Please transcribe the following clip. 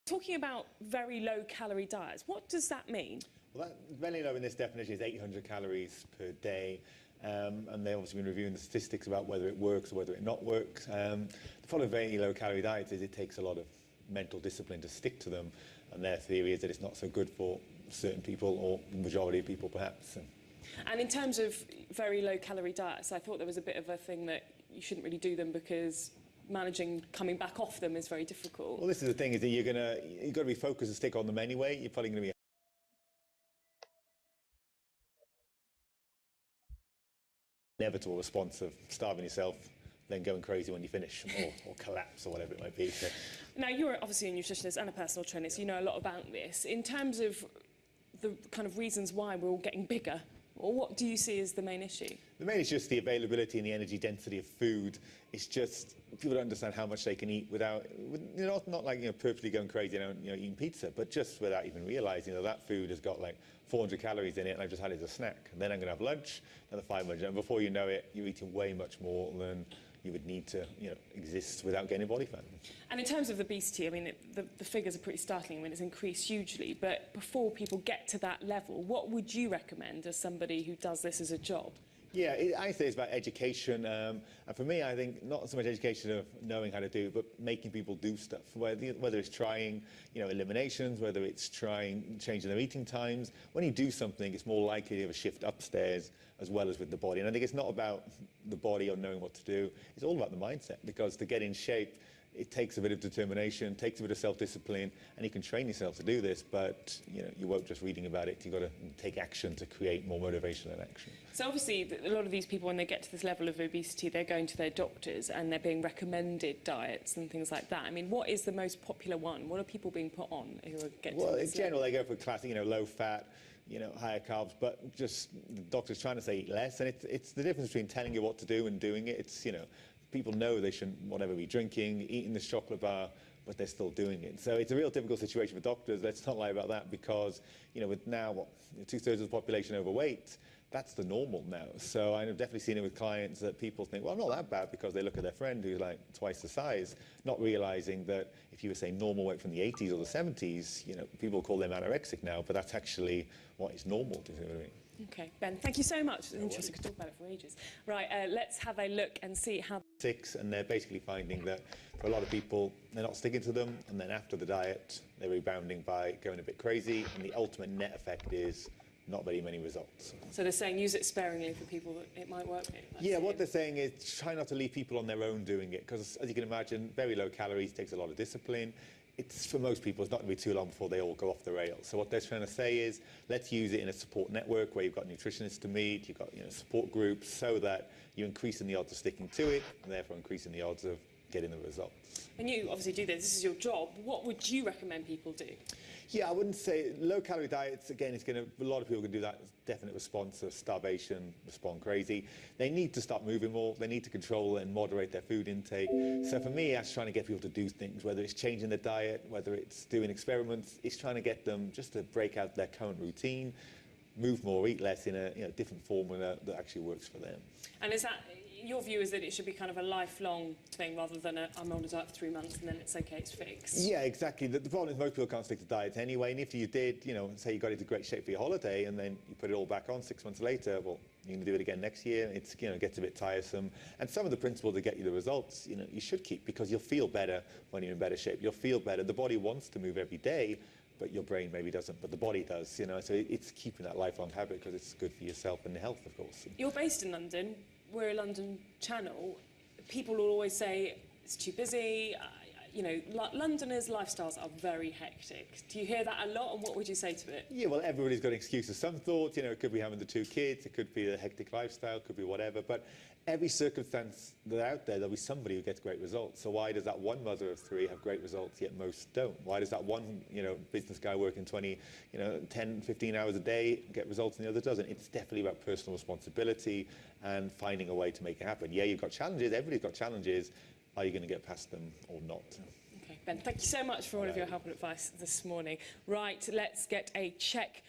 Talking about very low calorie diets, what does that mean? Well, that very low in this definition is 800 calories per day. And they've obviously been reviewing the statistics about whether it works or whether it not works. The problem with very low calorie diets is it takes a lot of mental discipline to stick to them. And their theory is that it's not so good for certain people, or the majority of people perhaps. And in terms of very low calorie diets, I thought there was a bit of a thing that you shouldn't really do them because managing coming back off them is very difficult. Well, this is the thing, is that you've got to be focused and stick on them anyway. You're probably going to be inevitable response of starving yourself, then going crazy when you finish, or collapse, or whatever it might be. So. Now, you're obviously a nutritionist and a personal trainer, so you know a lot about this. In terms of the kind of reasons why we're all getting bigger, or what do you see as the main issue? The main issue is just the availability and the energy density of food. It's just people don't understand how much they can eat without, not like purposely going crazy and eating pizza, but just without even realising that food has got like 400 calories in it, and I've just had it as a snack. And then I'm going to have lunch, another 500, and before you know it, you're eating way much more than you would need to exist without getting body fat. And in terms of obesity, I mean, the figures are pretty startling. I mean, it's increased hugely. But before people get to that level, what would you recommend as somebody who does this as a job? Yeah, I say it's about education, and for me, I think not so much education of knowing how to do it, but making people do stuff. Whether it's trying, eliminations, whether it's trying changing their eating times. When you do something, it's more likely to have a shift upstairs as well as with the body. And I think it's not about the body or knowing what to do. It's all about the mindset, because to get in shape, it takes a bit of determination, takes a bit of self-discipline, and you can train yourself to do this, but you won't just reading about it. You've got to take action to create more motivation and action. So obviously, a lot of these people, when they get to this level of obesity, they're going to their doctors and they're being recommended diets and things like that. I mean, what is the most popular one? What are people being put on who are getting to this in general, they go for classic, low fat, higher carbs, but just the doctor's trying to say eat less, and it's the difference between telling you what to do and doing it. It's, people know they shouldn't whatever be drinking, eating this chocolate bar, but they're still doing it. So it's a real difficult situation for doctors. Let's not lie about that, because with now 2/3 of the population overweight, that's the normal now. So I've definitely seen it with clients that people think, well, I'm not that bad, because they look at their friend who's like twice the size, not realizing that if you were saying normal weight from the 80s or the 70s, people call them anorexic now, but that's actually what is normal. Do you see what I mean? Okay, Ben, thank you so much. It's interesting. I could talk about it for ages. Right, let's have a look and see how... 6, and they're basically finding that for a lot of people, they're not sticking to them, and then after the diet, they're rebounding by going a bit crazy, and the ultimate net effect is not very many results. So they're saying use it sparingly for people that it might work with? Yeah, what they're saying is try not to leave people on their own doing it, because as you can imagine, very low calories takes a lot of discipline. It's, for most people, it's not going to be too long before they all go off the rails. So what they're trying to say is, let's use it in a support network where you've got nutritionists to meet, you've got support groups, so that you're increasing the odds of sticking to it, and therefore increasing the odds of getting the results. And you obviously do this. This is your job. What would you recommend people do? Yeah, I wouldn't say low-calorie diets. Again, a lot of people can do that. Definite response of starvation, respond crazy. They need to start moving more. They need to control and moderate their food intake. So for me, that's trying to get people to do things, whether it's changing their diet, whether it's doing experiments. It's trying to get them just to break out their current routine, move more, eat less in a different formula that actually works for them. And is that... your view is that it should be kind of a lifelong thing rather than I'm on a diet for 3 months and then it's okay, it's fixed? Yeah, exactly. The problem is most people can't stick to diets anyway, and if you did, say you got into great shape for your holiday and then you put it all back on 6 months later, well, you're going to do it again next year. It's, gets a bit tiresome. And some of the principles that get you the results, you should keep, because you'll feel better when you're in better shape. You'll feel better. The body wants to move every day, but your brain maybe doesn't, but the body does, so it's keeping that lifelong habit, because it's good for yourself and your health, of course. You're based in London. We're a London channel. People will always say it's too busy. Londoners' lifestyles are very hectic. Do you hear that a lot, and what would you say to it? Yeah, well, everybody's got an excuse of some sort. It could be having the 2 kids, it could be a hectic lifestyle, it could be whatever. But every circumstance that's out there, there'll be somebody who gets great results. So why does that one mother of 3 have great results, yet most don't? Why does that one, business guy working 10, 15 hours a day get results and the other doesn't? It's definitely about personal responsibility and finding a way to make it happen. Yeah, you've got challenges. Everybody's got challenges. Are you going to get past them or not? Okay, Ben, thank you so much for all of your help and advice this morning. Right, let's get a check